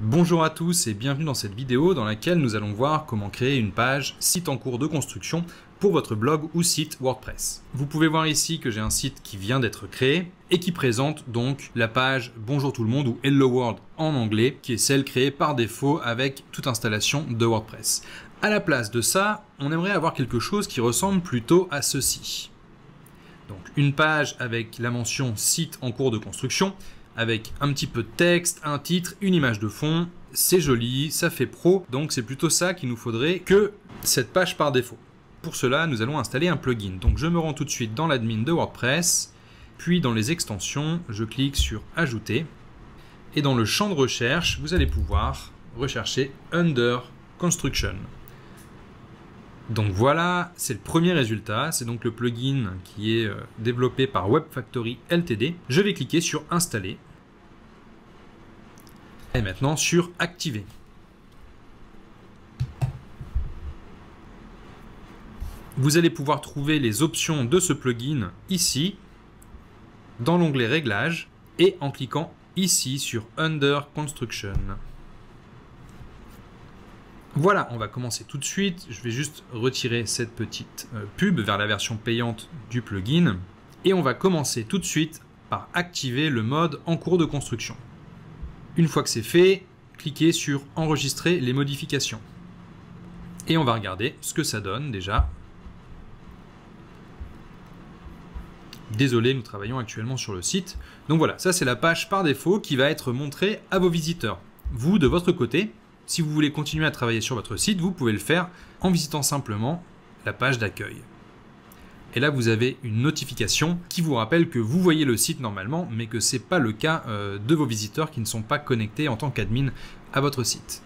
Bonjour à tous et bienvenue dans cette vidéo dans laquelle nous allons voir comment créer une page site en cours de construction pour votre blog ou site WordPress. Vous pouvez voir ici que j'ai un site qui vient d'être créé et qui présente donc la page Bonjour tout le monde ou Hello World en anglais, qui est celle créée par défaut avec toute installation de WordPress. À la place de ça, on aimerait avoir quelque chose qui ressemble plutôt à ceci. Donc une page avec la mention site en cours de construction, avec un petit peu de texte, un titre, une image de fond. C'est joli, ça fait pro, donc c'est plutôt ça qu'il nous faudrait que cette page par défaut. Pour cela, nous allons installer un plugin. Donc je me rends tout de suite dans l'admin de WordPress, puis dans les extensions, je clique sur Ajouter. Et dans le champ de recherche, vous allez pouvoir rechercher Under Construction. Donc voilà, c'est le premier résultat, c'est donc le plugin qui est développé par WebFactory Ltd. Je vais cliquer sur Installer. Et maintenant sur Activer. Vous allez pouvoir trouver les options de ce plugin ici, dans l'onglet Réglages, et en cliquant ici sur Under Construction. Voilà, on va commencer tout de suite. Je vais juste retirer cette petite pub vers la version payante du plugin. Et on va commencer tout de suite par activer le mode en cours de construction. Une fois que c'est fait, cliquez sur Enregistrer les modifications. Et on va regarder ce que ça donne déjà. Désolé, nous travaillons actuellement sur le site. Donc voilà, ça c'est la page par défaut qui va être montrée à vos visiteurs. Vous, de votre côté, si vous voulez continuer à travailler sur votre site, vous pouvez le faire en visitant simplement la page d'accueil. Et là, vous avez une notification qui vous rappelle que vous voyez le site normalement, mais que ce n'est pas le cas de vos visiteurs qui ne sont pas connectés en tant qu'admin à votre site.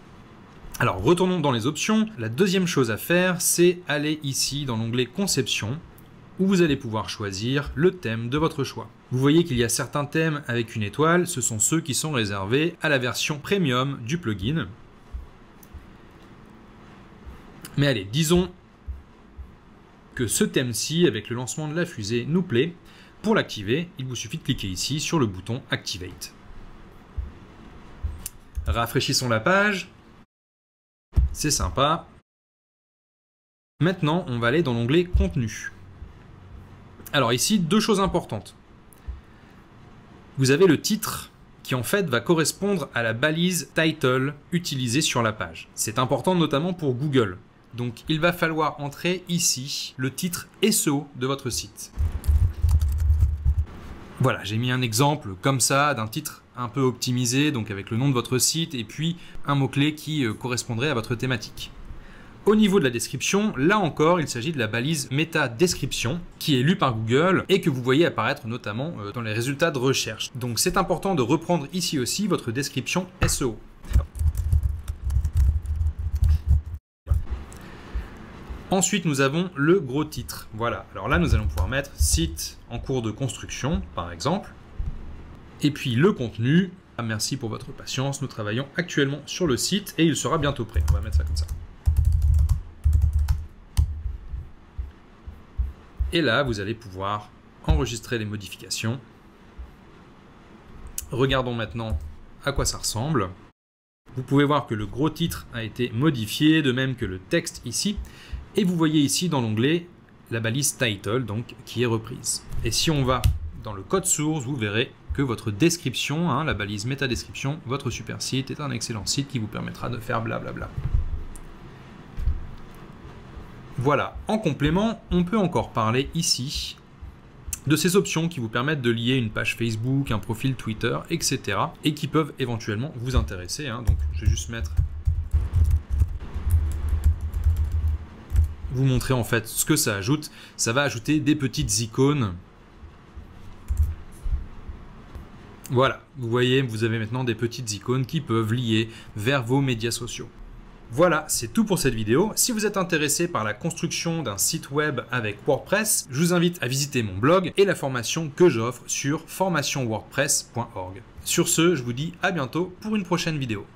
Alors, retournons dans les options. La deuxième chose à faire, c'est aller ici dans l'onglet Conception, où vous allez pouvoir choisir le thème de votre choix. Vous voyez qu'il y a certains thèmes avec une étoile, ce sont ceux qui sont réservés à la version premium du plugin. Mais allez, disons que ce thème-ci, avec le lancement de la fusée, nous plaît. Pour l'activer, il vous suffit de cliquer ici sur le bouton Activate. Rafraîchissons la page. C'est sympa. Maintenant, on va aller dans l'onglet Contenu. Alors ici, deux choses importantes. Vous avez le titre qui en fait va correspondre à la balise title utilisée sur la page. C'est important notamment pour Google. Donc il va falloir entrer ici le titre SEO de votre site. Voilà, j'ai mis un exemple comme ça d'un titre un peu optimisé, donc avec le nom de votre site et puis un mot-clé qui correspondrait à votre thématique. Au niveau de la description, là encore, il s'agit de la balise méta-description qui est lue par Google et que vous voyez apparaître notamment dans les résultats de recherche. Donc c'est important de reprendre ici aussi votre description SEO. Ensuite, nous avons le gros titre. Voilà, alors là, nous allons pouvoir mettre site en cours de construction, par exemple. Et puis le contenu. Merci pour votre patience, nous travaillons actuellement sur le site et il sera bientôt prêt. On va mettre ça comme ça. Et là, vous allez pouvoir enregistrer les modifications. Regardons maintenant à quoi ça ressemble. Vous pouvez voir que le gros titre a été modifié, de même que le texte ici. Et vous voyez ici dans l'onglet la balise title donc, qui est reprise. Et si on va dans le code source, vous verrez que votre description, la balise métadescription, votre super site est un excellent site qui vous permettra de faire blablabla. Voilà, en complément, on peut encore parler ici de ces options qui vous permettent de lier une page Facebook, un profil Twitter, etc. et qui peuvent éventuellement vous intéresser. Donc je vais juste vous montrer en fait ce que ça ajoute. Ça va ajouter des petites icônes. Voilà, vous voyez, vous avez maintenant des petites icônes qui peuvent lier vers vos médias sociaux. Voilà, c'est tout pour cette vidéo. Si vous êtes intéressé par la construction d'un site web avec WordPress, je vous invite à visiter mon blog et la formation que j'offre sur formationwordpress.org. Sur ce, je vous dis à bientôt pour une prochaine vidéo.